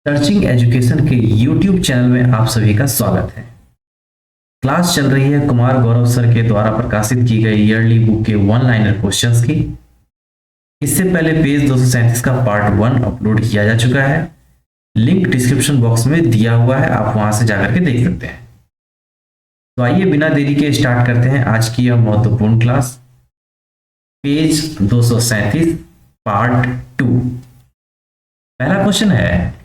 Searching education के YouTube channel में आप सभी का स्वागत है। क्लास चल रही है कुमार गौरव सर के द्वारा प्रकाशित की गई ईयरली बुक के वन लाइनर क्वेश्चंस की। इससे पहले पेज 237 का पार्ट 1 अपलोड किया जा चुका है। लिंक डिस्क्रिप्शन बॉक्स में दिया हुआ है, आप वहां से जाकर के देख सकते हैं। तो आइए बिना देरी के स्टार्ट करते हैं आज की यह महत्वपूर्ण क्लास। Page 237 part 2। पहला क्वेश्चन है,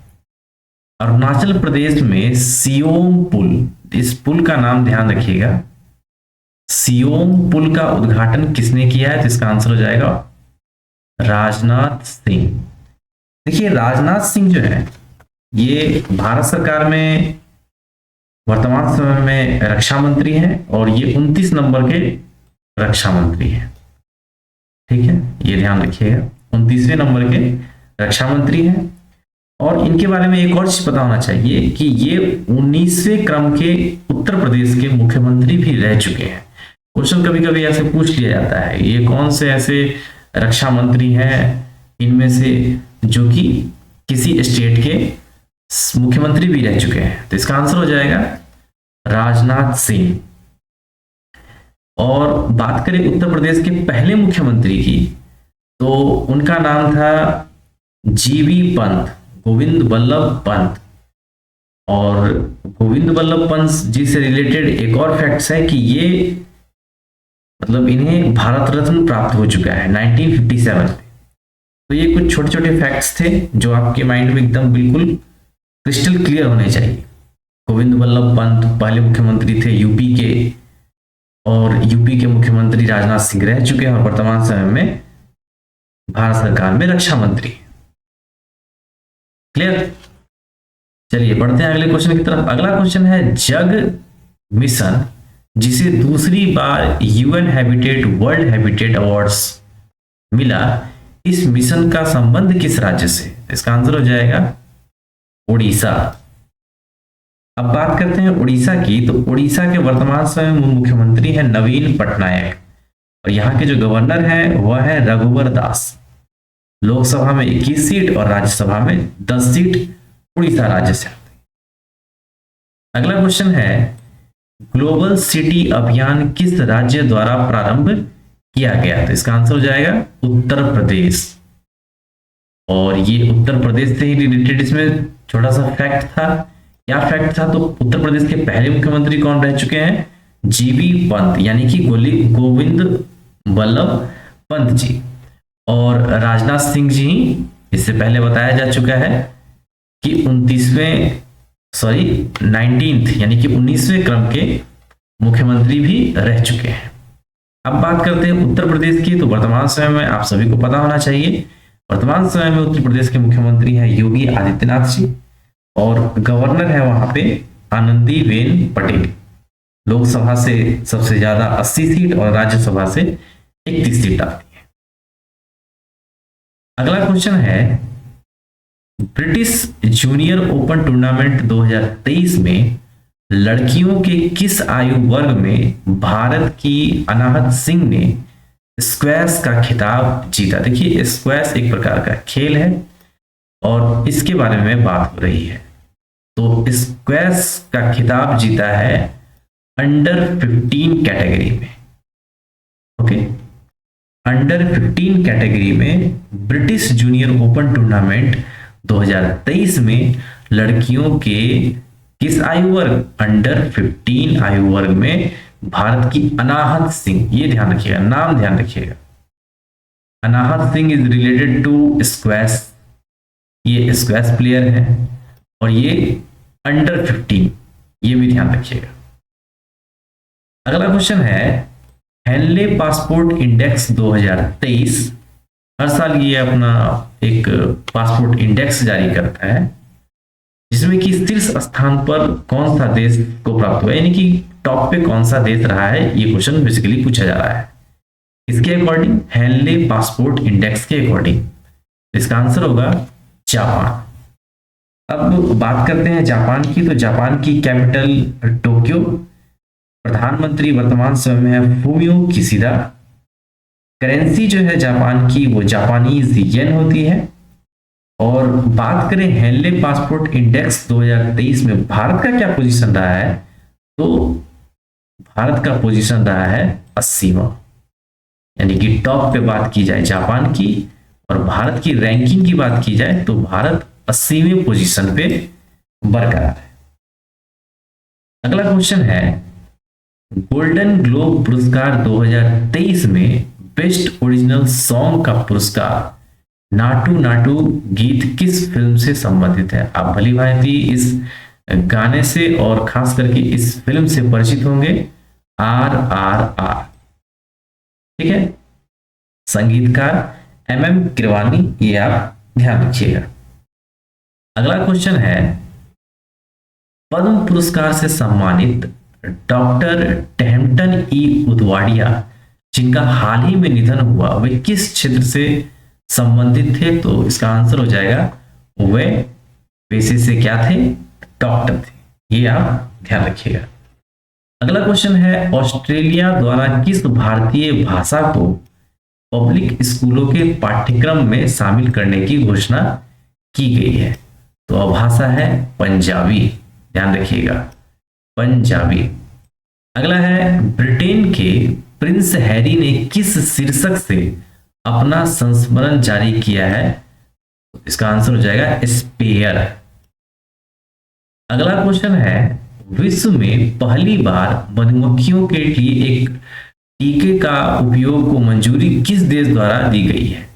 अरुणाचल प्रदेश में सियोम पुल, इस पुल का नाम ध्यान रखिएगा, सियोम पुल का उद्घाटन किसने किया है? तो इसका आंसर हो जाएगा राजनाथ सिंह। देखिए राजनाथ सिंह जो है ये भारत सरकार में वर्तमान समय में रक्षा मंत्री हैं और ये 29 नंबर के रक्षा मंत्री हैं। ठीक है, ये ध्यान रखिएगा, 29वें नंबर के रक्षा मंत्री हैं। और इनके बारे में एक और चीज पता होना चाहिए कि ये 19वें क्रम के उत्तर प्रदेश के मुख्यमंत्री भी रह चुके हैं। क्वेश्चन कभी कभी ऐसे पूछ लिया जाता है, ये कौन से ऐसे रक्षा मंत्री हैं इनमें से जो कि किसी स्टेट के मुख्यमंत्री भी रह चुके हैं? तो इसका आंसर हो जाएगा राजनाथ सिंह। और बात करें उत्तर प्रदेश के पहले मुख्यमंत्री की, तो उनका नाम था जीबी पंत, गोविंद वल्लभ पंत। और गोविंद वल्लभ पंत जी से रिलेटेड एक और फैक्ट्स है कि ये मतलब इन्हें भारत रत्न प्राप्त हो चुका है 1957 में। तो ये कुछ छोटे छोटे फैक्ट्स थे जो आपके माइंड में एकदम बिल्कुल क्रिस्टल क्लियर होने चाहिए। गोविंद वल्लभ पंत पहले मुख्यमंत्री थे यूपी के, और यूपी के मुख्यमंत्री राजनाथ सिंह रह चुके हैं और वर्तमान समय में भारत सरकार में रक्षा मंत्री। क्लियर? चलिए बढ़ते हैं अगले क्वेश्चन की तरफ। अगला क्वेश्चन है, जग मिशन जिसे दूसरी बार UN habitat world habitat awards मिला, इस मिशन का संबंध किस राज्य से? इसका आंसर हो जाएगा उड़ीसा। अब बात करते हैं उड़ीसा की, तो उड़ीसा के वर्तमान समय में मुख्यमंत्री है नवीन पटनायक और यहाँ के जो गवर्नर हैं वह है रघुवर दास। लोकसभा में 21 सीट और राज्यसभा में 10 सीट उड़ीसा राज्य से आती है। अगला क्वेश्चन है, ग्लोबल सिटी अभियान किस राज्य द्वारा प्रारंभ किया गया? तो इसका आंसर हो जाएगा उत्तर प्रदेश। और ये उत्तर प्रदेश से ही रिलेटेड इसमें छोटा सा फैक्ट था। क्या फैक्ट था? तो उत्तर प्रदेश के पहले मुख्यमंत्री कौन रह चुके हैं? जीबी पंत, यानी कि गोविंद वल्लभ पंत जी। और राजनाथ सिंह जी, इससे पहले बताया जा चुका है कि 19th यानी कि 19वें क्रम के मुख्यमंत्री भी रह चुके हैं। अब बात करते हैं उत्तर प्रदेश की, तो वर्तमान समय में आप सभी को पता होना चाहिए, वर्तमान समय में उत्तर प्रदेश के मुख्यमंत्री हैं योगी आदित्यनाथ जी और गवर्नर है वहां पे आनंदीबेन पटेल। लोकसभा से सबसे ज्यादा 80 सीट और राज्यसभा से 31 सीट आती है। अगला क्वेश्चन है, ब्रिटिश जूनियर ओपन टूर्नामेंट 2023 में लड़कियों के किस आयु वर्ग में भारत की अनाहत सिंह ने स्क्वैश का खिताब जीता? देखिए स्क्वैश एक प्रकार का खेल है और इसके बारे में बात हो रही है। तो स्क्वैश का खिताब जीता है अंडर 15 कैटेगरी में। ओके, अंडर 15 कैटेगरी में ब्रिटिश जूनियर ओपन टूर्नामेंट 2023 में लड़कियों के किस आयु वर्ग, अंडर 15 आयु वर्ग में भारत की अनाहत सिंह, ये ध्यान रखिएगा, नाम ध्यान रखिएगा, Anahat Singh is related to squash. ये स्क्वैश प्लेयर है और ये अंडर 15, ये भी ध्यान रखिएगा। अगला क्वेश्चन है, हेनले पासपोर्ट इंडेक्स 2023, हर साल ये अपना एक पासपोर्ट इंडेक्स जारी करता है जिसमें कि शीर्ष स्थान पर कौन सा देश को प्राप्त हुआ, यानी कि टॉप पे कौन सा देश रहा है, ये क्वेश्चन बेसिकली पूछा जा रहा है। इसके अकॉर्डिंग, हेनले पासपोर्ट इंडेक्स के अकॉर्डिंग इसका आंसर होगा जापान। अब बात करते हैं जापान की, तो जापान की कैपिटल टोक्यो, प्रधानमंत्री वर्तमान समय में है फूमियो किशिदा। करेंसी जो है जापान की वो जापानीज येन होती है और बात करें हेनले पासपोर्ट इंडेक्स 2023 में भारत का क्या पोजीशन रहा है, तो भारत का पोजीशन रहा है 80वां, यानी कि टॉप पे बात की जाए जापान की और भारत की रैंकिंग की बात की जाए तो भारत 80वें पोजीशन पे बरकरार है। अगला क्वेश्चन है, गोल्डन ग्लोब पुरस्कार 2023 में बेस्ट ओरिजिनल सॉन्ग का पुरस्कार नाटू नाटू गीत किस फिल्म से संबंधित है। आप भली भांति इस गाने से और खास करके इस फिल्म से परिचित होंगे, RRR, ठीक है। संगीतकार MM किरवानी, ये आप ध्यान रखिएगा। अगला क्वेश्चन है, पद्म पुरस्कार से सम्मानित डॉक्टर टेम्पटन ई उदवाड़िया जिनका हाल ही में निधन हुआ वे किस क्षेत्र से संबंधित थे, तो इसका आंसर हो जाएगा वे पेशे से क्या थे, डॉक्टर थे, ये आप ध्यान रखिएगा। अगला क्वेश्चन है, ऑस्ट्रेलिया द्वारा किस भारतीय भाषा को पब्लिक स्कूलों के पाठ्यक्रम में शामिल करने की घोषणा की गई है, तो भाषा है पंजाबी, ध्यान रखिएगा, पंजाबी। अगला है, ब्रिटेन के प्रिंस हैरी ने किस शीर्षक से अपना संस्मरण जारी किया है, इसका आंसर हो जाएगा स्पेयर। अगला क्वेश्चन है, विश्व में पहली बार मधुमक्खियों के लिए एक टीके का उपयोग को मंजूरी किस देश द्वारा दी गई है,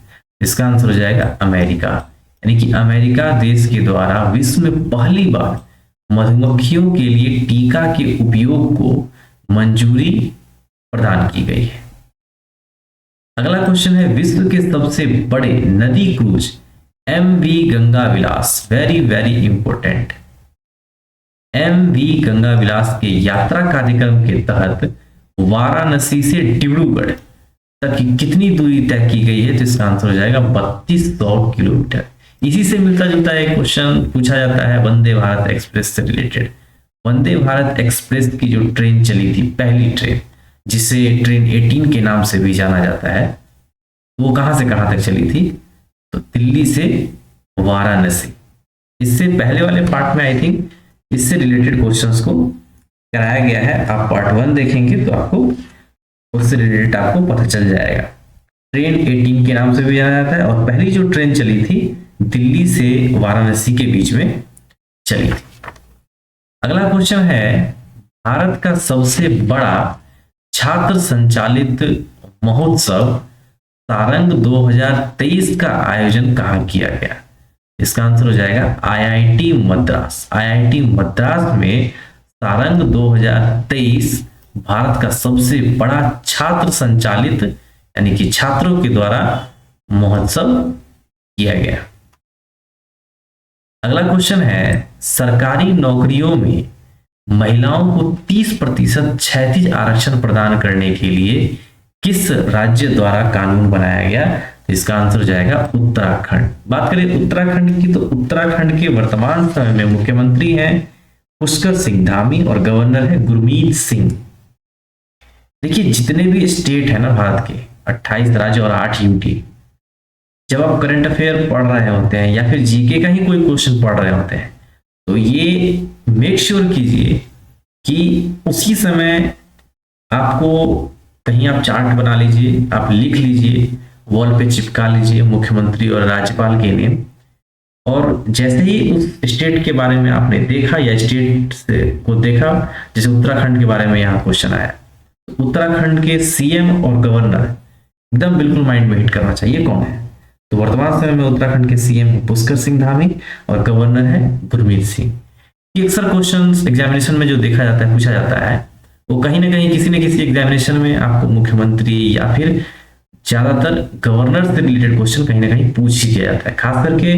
इसका आंसर हो जाएगा अमेरिका, यानी कि अमेरिका देश के द्वारा विश्व में पहली बार मधुमक्खियों के लिए टीका के उपयोग को मंजूरी प्रदान की गई है। अगला क्वेश्चन है, विश्व के सबसे बड़े नदी cruise MV Ganga Vilas, very very important, MV Ganga Vilas के यात्रा कार्यक्रम के तहत वाराणसी से डिब्रूगढ़ तक की कितनी दूरी तय की गई है, तो इसका आंसर हो जाएगा 3200 किलोमीटर। इसी से मिलता जुलता एक क्वेश्चन पूछा जाता है वंदे भारत एक्सप्रेस से रिलेटेड। वंदे भारत एक्सप्रेस की जो ट्रेन चली थी, पहली ट्रेन जिसे ट्रेन 18 के नाम से भी जाना जाता है, वो कहां से कहां तक चली थी, तो दिल्ली से वाराणसी। इससे पहले वाले पार्ट में आई थिंक इससे रिलेटेड क्वेश्चंस को कराया गया है, आप पार्ट 1 देखेंगे तो आपको उससे रिलेटेड आपको पता चल जाएगा। ट्रेन 18 के नाम से भी जाना जाता है और पहली जो ट्रेन चली थी दिल्ली से वाराणसी के बीच में चली थी। अगला क्वेश्चन है, भारत का सबसे बड़ा छात्र संचालित महोत्सव सारंग 2023 का आयोजन कहाँ किया गया, इसका आंसर हो जाएगा IIT मद्रास। IIT मद्रास में सारंग 2023 भारत का सबसे बड़ा छात्र संचालित यानी कि छात्रों के द्वारा महोत्सव किया गया। अगला क्वेश्चन है, सरकारी नौकरियों में महिलाओं को 30% क्षैतिज आरक्षण प्रदान करने के लिए किस राज्य द्वारा कानून बनाया गया, इसका आंसर हो जाएगा उत्तराखंड। बात करें उत्तराखंड की तो उत्तराखंड के वर्तमान समय में मुख्यमंत्री हैं पुष्कर सिंह धामी और गवर्नर है गुरमीत सिंह। देखिए जितने भी स्टेट है ना भारत के 28 राज्य और 8 यूटी, जब आप करंट अफेयर पढ़ रहे होते हैं या फिर जीके का ही कोई क्वेश्चन पढ़ रहे होते हैं तो ये मेक श्योर कीजिए कि उसी समय आपको कहीं आप चार्ट बना लीजिए, आप लिख लीजिए, वॉल पे चिपका लीजिए मुख्यमंत्री और राज्यपाल के नेम, और जैसे ही उस स्टेट के बारे में आपने देखा या स्टेट से को देखा, जैसे उत्तराखंड के बारे में यहाँ क्वेश्चन आया, तो उत्तराखंड के CM और गवर्नर एकदम बिल्कुल माइंड में हिट करना चाहिए कौन है, तो वर्तमान समय में उत्तराखंड के CM है पुष्कर सिंह धामी और गवर्नर है गुरमीत सिंह। ये अक्सर क्वेश्चन एग्जामिनेशन में जो देखा जाता है, पूछा जाता है, वो कहीं ना कहीं किसी न किसी एग्जामिनेशन में आपको मुख्यमंत्री या फिर ज्यादातर गवर्नर से रिलेटेड क्वेश्चन कहीं ना कहीं पूछ ही दिया जाता है। खास करके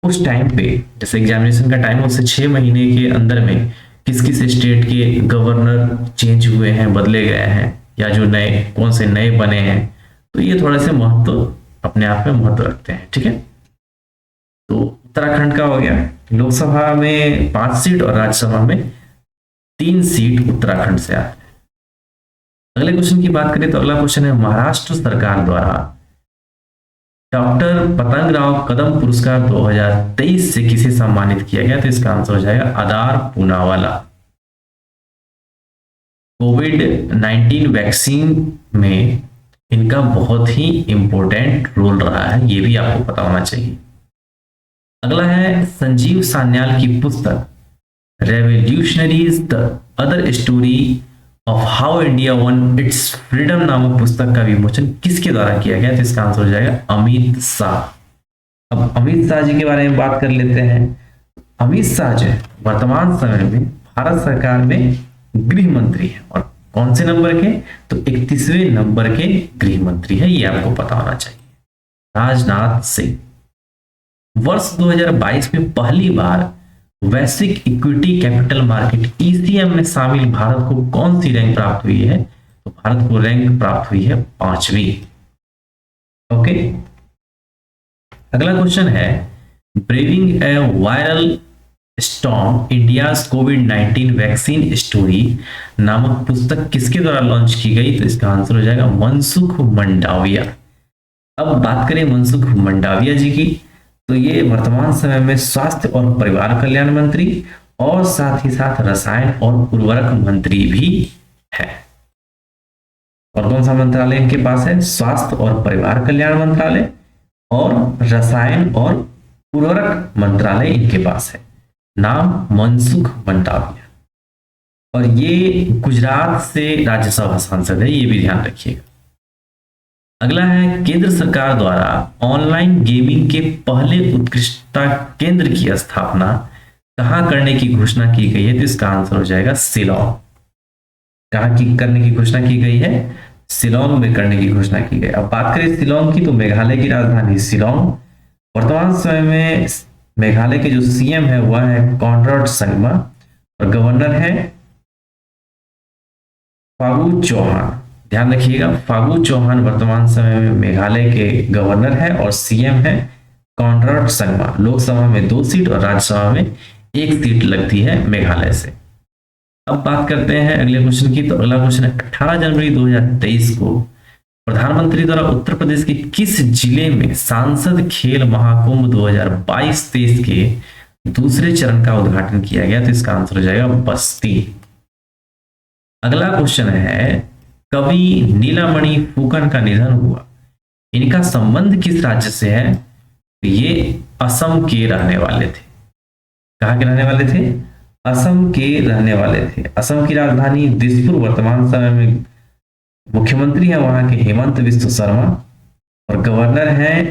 उस टाइम पे जैसे एग्जामिनेशन का टाइम उससे 6 महीने के अंदर में किस किस स्टेट के गवर्नर चेंज हुए हैं, बदले गए हैं, या जो नए कौन से नए बने हैं, तो ये थोड़े से महत्व अपने आप में महत्व रखते हैं। ठीक है, तो उत्तराखंड का हो गया। लोकसभा में 5 सीट और राज्यसभा में 3 सीट उत्तराखंड से आते हैं। अगले क्वेश्चन की बात करें तो अगला क्वेश्चन है, महाराष्ट्र सरकार द्वारा डॉक्टर पतंगराव कदम पुरस्कार 2023 से किसे सम्मानित किया गया? तो इसका आंसर हो जाएगा आदार पूनावाला। कोविड 19 वैक्सीन में इनका बहुत ही इंपॉर्टेंट रोल रहा है, ये भी आपको पता होना चाहिए। अगला है संजीव सान्याल की पुस्तक revolutionaries the other story of how India one it's freedom नामक पुस्तक का विमोचन किसके द्वारा किया गया? तो इसका आंसर हो जाएगा अमित शाह। अब अमित शाह जी के बारे में बात कर लेते हैं। अमित शाह जो है वर्तमान समय में भारत सरकार में गृह मंत्री है, और कौन से नंबर के? तो 31वें नंबर के गृह मंत्री है, ये आपको पता होना चाहिए। राजनाथ सिंह। वर्ष 2022 में पहली बार वैश्विक इक्विटी कैपिटल मार्केट ईसीएम में शामिल भारत को कौन सी रैंक प्राप्त हुई है? तो भारत को रैंक प्राप्त हुई है 5वीं। ओके, अगला क्वेश्चन है ब्रेविंग ए वायरल स्टॉर्म इंडियाज कोविड-19 वैक्सीन स्टोरी नामक पुस्तक किसके द्वारा लॉन्च की गई? तो इसका आंसर हो जाएगा मनसुख मंडाविया। अब बात करें मनसुख मंडाविया जी की, तो ये वर्तमान समय में स्वास्थ्य और परिवार कल्याण मंत्री और साथ ही साथ रसायन और उर्वरक मंत्री भी है। और कौन सा मंत्रालय इनके पास है? स्वास्थ्य और परिवार कल्याण मंत्रालय और रसायन और उर्वरक मंत्रालय इनके पास है। नाम मनसुख मंडाविया, और ये गुजरात से राज्यसभा सांसद है, ये भी ध्यान रखिएगा। अगला है केंद्र सरकार द्वारा ऑनलाइन गेमिंग के पहले उत्कृष्टता केंद्र की स्थापना कहाँ करने की घोषणा की गई है? तो इसका आंसर हो जाएगा शिलांग। कहाँ की करने की घोषणा की गई है? शिलांग में करने की घोषणा की गई। अब बात करें शिलांग की, तो मेघालय की राजधानी शिलांग। वर्तमान समय में मेघालय के जो सीएम है वह है कॉनराड संगमा, और गवर्नर है फागू चौहान। ध्यान रखिएगा, फागू चौहान वर्तमान समय में मेघालय के गवर्नर है और सीएम है कॉनराड संगमा। लोकसभा में 2 सीट और राज्यसभा में 1 सीट लगती है मेघालय से। अब बात करते हैं अगले क्वेश्चन की, तो अगला क्वेश्चन है 18 जनवरी 2023 को प्रधानमंत्री द्वारा उत्तर प्रदेश के किस जिले में सांसद खेल महाकुंभ 2022-23 के दूसरे चरण का उद्घाटन किया गया? तो इसका आंसर हो जाएगा बस्ती। अगला क्वेश्चन है कवि नीलामणि फुकन का निधन हुआ, इनका संबंध किस राज्य से है? तो ये असम के रहने वाले थे। कहाँ के रहने वाले थे? असम के रहने वाले थे। असम की राजधानी दिसपुर। वर्तमान समय में मुख्यमंत्री है वहां के हेमंत बिस्व शर्मा, और गवर्नर है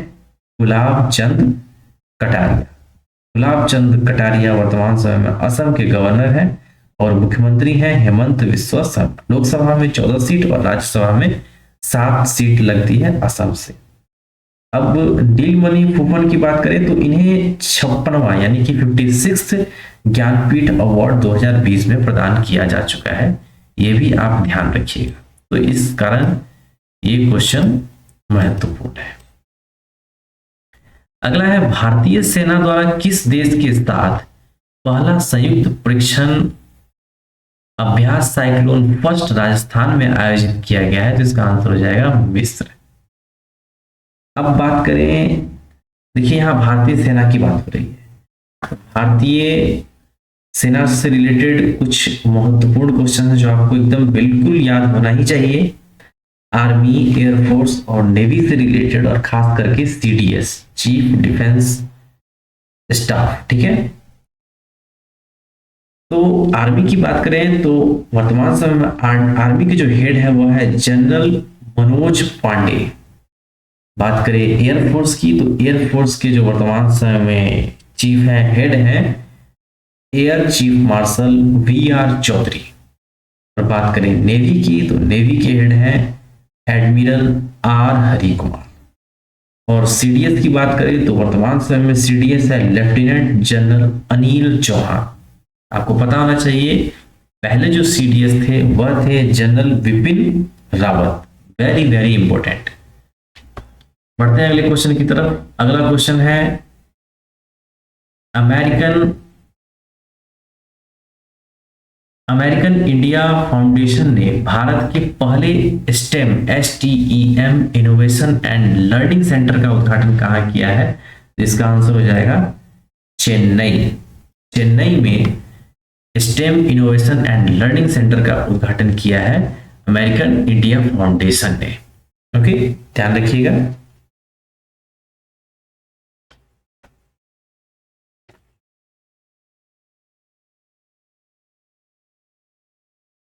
गुलाब चंद कटारिया। गुलाब चंद कटारिया वर्तमान समय में असम के गवर्नर हैं और मुख्यमंत्री हैं हेमंत बिस्व शर्मा। लोकसभा में 14 सीट और राज्यसभा में 7 सीट लगती है असम से। अब नीलमणि फुकन की बात करें तो इन्हें 56वां यानी कि 56th ज्ञानपीठ अवार्ड 2020 में प्रदान किया जा चुका है, ये भी आप ध्यान रखिएगा। तो इस कारण ये क्वेश्चन महत्वपूर्ण है। अगला है भारतीय सेना द्वारा किस देश के साथ पहला संयुक्त परीक्षण अभ्यास साइक्लोन फर्स्ट राजस्थान में आयोजित किया गया है? तो इसका आंसर हो जाएगा मिस्र। अब बात करें, देखिए यहां भारतीय सेना की बात हो रही है। भारतीय सेना से रिलेटेड कुछ महत्वपूर्ण क्वेश्चन है जो आपको एकदम बिल्कुल याद होना ही चाहिए। आर्मी, एयरफोर्स और नेवी से रिलेटेड, और खास करके सीडीएस, चीफ डिफेंस स्टाफ, ठीक है। तो आर्मी की बात करें तो वर्तमान समय में आर्मी के जो हेड है वो है जनरल मनोज पांडे। बात करें एयरफोर्स की, तो एयरफोर्स के जो वर्तमान समय में चीफ है, हेड है air chief marshal VR Chaudhary. और बात करें नेवी की, तो नेवी के हेड हैं एडमिरल आर हरि कुमार। और सीडीएस की बात करें तो वर्तमान समय में सीडीएस है लेफ्टिनेंट जनरल अनिल चौहान। आपको पता होना चाहिए पहले जो सीडीएस थे वह थे general Vipin Rawat. Very very important. बढ़ते हैं अगले क्वेश्चन की तरफ। अगला क्वेश्चन है अमेरिकन इंडिया फाउंडेशन ने भारत के पहले STEM innovation and learning centre का उद्घाटन कहाँ किया है? तो इसका आंसर हो जाएगा चेन्नई। चेन्नई में stem innovation and learning centre का उद्घाटन किया है अमेरिकन इंडिया फाउंडेशन ने। ओके, ध्यान रखिएगा।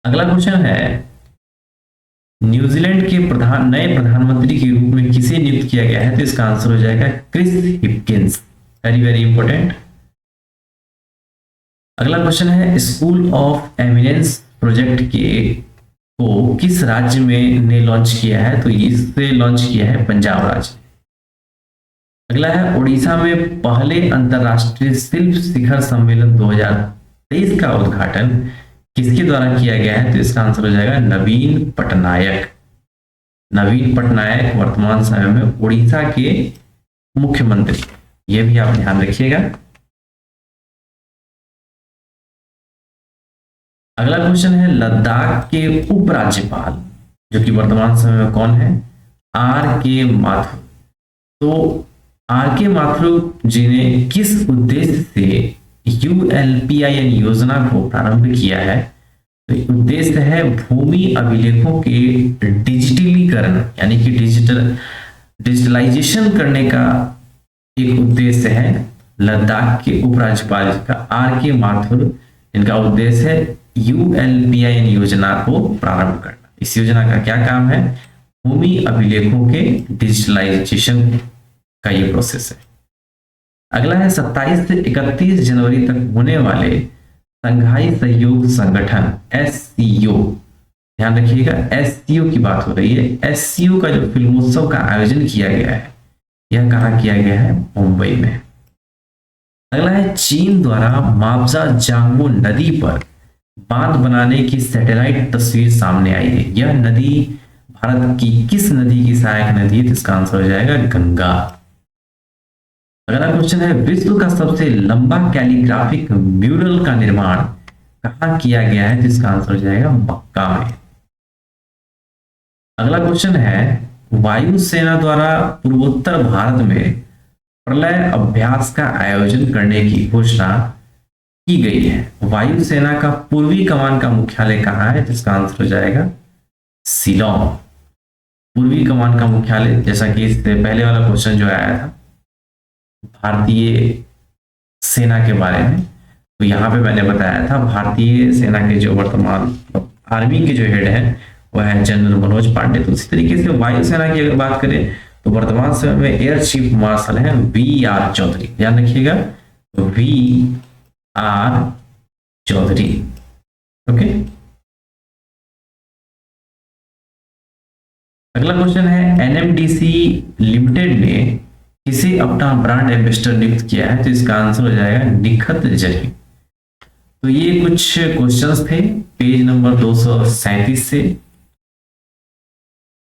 अगला क्वेश्चन है, न्यूजीलैंड के नए प्रधानमंत्री के रूप में किसे नियुक्त किया गया है? तो इसका आंसर हो जाएगा Chris Hipkins. Very very important. अगला क्वेश्चन है, स्कूल ऑफ एमिनेंस प्रोजेक्ट को किस राज्य में ने लॉन्च किया है? तो इसे लॉन्च किया है पंजाब राज्य। अगला है, उड़ीसा में पहले अंतरराष्ट्रीय शिल्प शिखर सम्मेलन 2023 का उद्घाटन किसके द्वारा किया गया है? तो इसका आंसर हो जाएगा नवीन पटनायक। नवीन पटनायक वर्तमान समय में उड़ीसा के मुख्यमंत्री, ये भी आप ध्यान रखिएगा। अगला क्वेश्चन है, लद्दाख के उपराज्यपाल जो कि वर्तमान समय में कौन है? R.K. माथुर। तो R.K. माथुर जी ने किस उद्देश्य से ULPIN योजना को प्रारंभ किया है? तो उद्देश्य है भूमि अभिलेखों के डिजिटलीकरण यानी कि डिजिटलाइजेशन करने का एक उद्देश्य है। लद्दाख के उपराज्यपाल का R.K. माथुर, इनका उद्देश्य है ULPIN योजना को प्रारंभ करना। इस योजना का क्या काम है? भूमि अभिलेखों के डिजिटलाइजेशन का ये प्रोसेस है। अगला है, 27 से 31 जनवरी तक होने वाले संघाई सहयोग संगठन SCO, ध्यान रखिएगा SCO की बात हो रही है। SCO का जो फिल्मोत्सव का आयोजन किया गया है, यह कहाँ किया गया है? मुंबई में। अगला है, चीन द्वारा मावजा जांगो नदी पर बांध बनाने की सैटेलाइट तस्वीर सामने आई है। यह नदी भारत की किस नदी की सहायक नदी है? तो इसका आंसर हो जाएगा गंगा। अगला क्वेश्चन है, विश्व का सबसे लंबा कैलीग्राफिक म्यूरल का निर्माण कहाँ किया गया है? तो इसका आंसर हो जाएगा मक्का में। अगला क्वेश्चन है, वायुसेना द्वारा पूर्वोत्तर भारत में प्रलय अभ्यास का आयोजन करने की घोषणा की गई है। वायुसेना का पूर्वी कमान का मुख्यालय कहाँ है? जिसका आंसर हो जाएगा शिलोंग। पूर्वी कमान का मुख्यालय, जैसा कि इससे पहले वाला क्वेश्चन जो आया था भारतीय सेना के बारे में, तो यहाँ पे मैंने बताया था भारतीय सेना के जो वर्तमान आर्मी के जो हेड है वह है जनरल मनोज पांडे। तो उसी तरीके से वायुसेना की अगर बात करें तो वर्तमान समय में एयर चीफ मार्शल है VR चौधरी। ध्यान रखिएगा VR चौधरी। ओके, अगला क्वेश्चन है, NMDC लिमिटेड ने किसे अपना ब्रांड एम्बेसडर नियुक्त किया है? तो इसका आंसर हो जाएगा निखत जरीन। तो ये कुछ क्वेश्चंस थे पेज नंबर 237 से।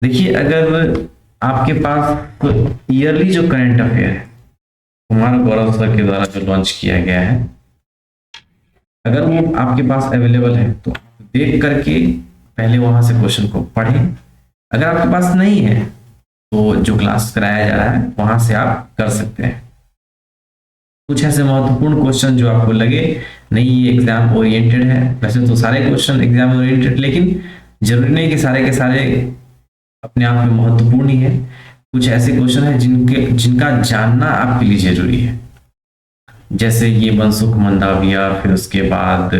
देखिए, अगर आपके पास ईयरली जो करंट अफेयर है कुमार गौरव सर के द्वारा जो लॉन्च किया गया है, अगर वो आपके पास अवेलेबल है तो देख करके पहले वहां से क्वेश्चन को पढ़ें। अगर आपके पास नहीं है तो जो क्लास कराया जा रहा है वहां से आप कर सकते हैं। कुछ ऐसे महत्वपूर्ण क्वेश्चन जो आपको लगे नहीं ये एग्जाम ओरिएंटेड है, वैसे तो सारे क्वेश्चन एग्जाम ओरिएंटेड, लेकिन जरूरी नहीं कि सारे के सारे अपने आप में महत्वपूर्ण ही है। कुछ ऐसे क्वेश्चन है जिनका जानना आपके लिए जरूरी है, जैसे ये मनसुख मंडाविया, फिर उसके बाद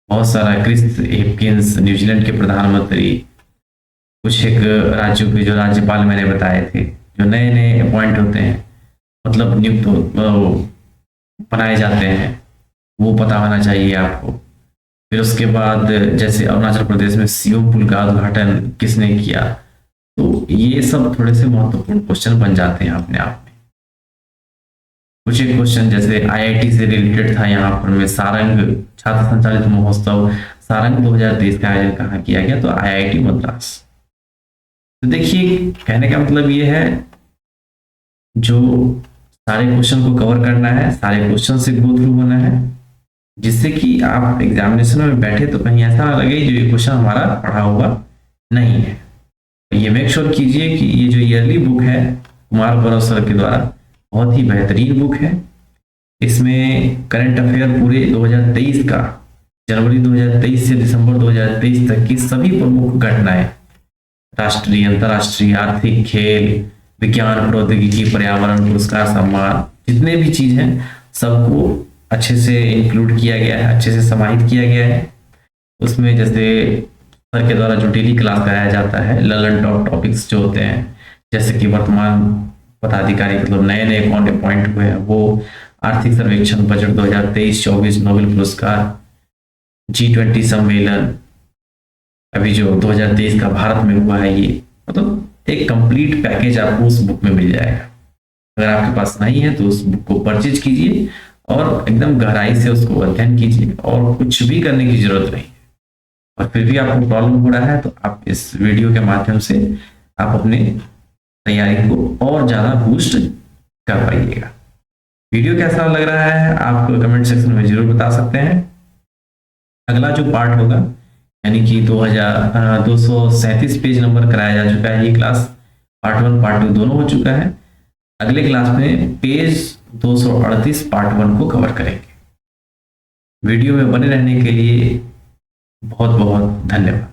बहुत सारा क्रिस हिपकिंस न्यूजीलैंड के प्रधानमंत्री, कुछ एक राज्यों के जो राज्यपाल मैंने बताए थे जो नए नए अपॉइंट होते हैं, मतलब नियुक्त बनाए जाते हैं, वो पता होना चाहिए आपको। फिर उसके बाद जैसे अरुणाचल प्रदेश में सियोम पुल का उद्घाटन किसने किया, तो ये सब थोड़े से महत्वपूर्ण क्वेश्चन बन जाते हैं अपने आप में। कुछ एक क्वेश्चन जैसे IIT से रिलेटेड था यहाँ पर में, सारंग छात्र संचालित महोत्सव सारंग 2023 का आयोजन कहाँ किया गया? तो IIT मद्रास। तो देखिए, कहने का मतलब ये है जो सारे क्वेश्चन को कवर करना है, सारे क्वेश्चन से गो थ्रू होना है, जिससे कि आप एग्जामिनेशन में बैठे तो कहीं ऐसा ना लगे जो ये क्वेश्चन हमारा पढ़ा हुआ नहीं है। तो ये मेक श्योर कीजिए कि ये जो ईयरली बुक है कुमार गौरव सर के द्वारा बहुत ही बेहतरीन बुक है। इसमें करंट अफेयर पूरे 2023 का, जनवरी 2023 से दिसंबर 2023 तक की सभी प्रमुख घटनाएं, राष्ट्रीय, अंतर्राष्ट्रीय, आर्थिक, खेल, विज्ञान, प्रौद्योगिकी, पर्यावरण, पुरस्कार, सम्मान, जितने भी चीज हैं सबको अच्छे से इंक्लूड किया गया है, अच्छे से समाहित किया गया है। उसमें जैसे सर के द्वारा जो डेली क्लास कराया जाता है, ललन टॉप टॉपिक्स जो होते हैं, जैसे कि वर्तमान पदाधिकारी मतलब नए नए कौन अपॉइंट हुए हैं, वो आर्थिक सर्वेक्षण, बजट 2023-24, नोबेल पुरस्कार, G20 सम्मेलन, अभी जो 2023 का भारत में हुआ है, ये मतलब एक कंप्लीट पैकेज आपको उस बुक में मिल जाएगा। अगर आपके पास नहीं है तो उस बुक को परचेज कीजिए और एकदम गहराई से उसको अध्ययन कीजिए, और कुछ भी करने की जरूरत नहीं है। और फिर भी आपको प्रॉब्लम हो रहा है तो आप इस वीडियो के माध्यम से आप अपने तैयारी को और ज्यादा बूस्ट कर पाइएगा। वीडियो कैसा लग रहा है आप कमेंट सेक्शन में जरूर बता सकते हैं। अगला जो पार्ट होगा, यानी कि 237 पेज नंबर कराया जा चुका है, ये क्लास पार्ट 1 पार्ट 2 दोनों हो चुका है। अगले क्लास में पेज 238 पार्ट 1 को कवर करेंगे। वीडियो में बने रहने के लिए बहुत बहुत धन्यवाद।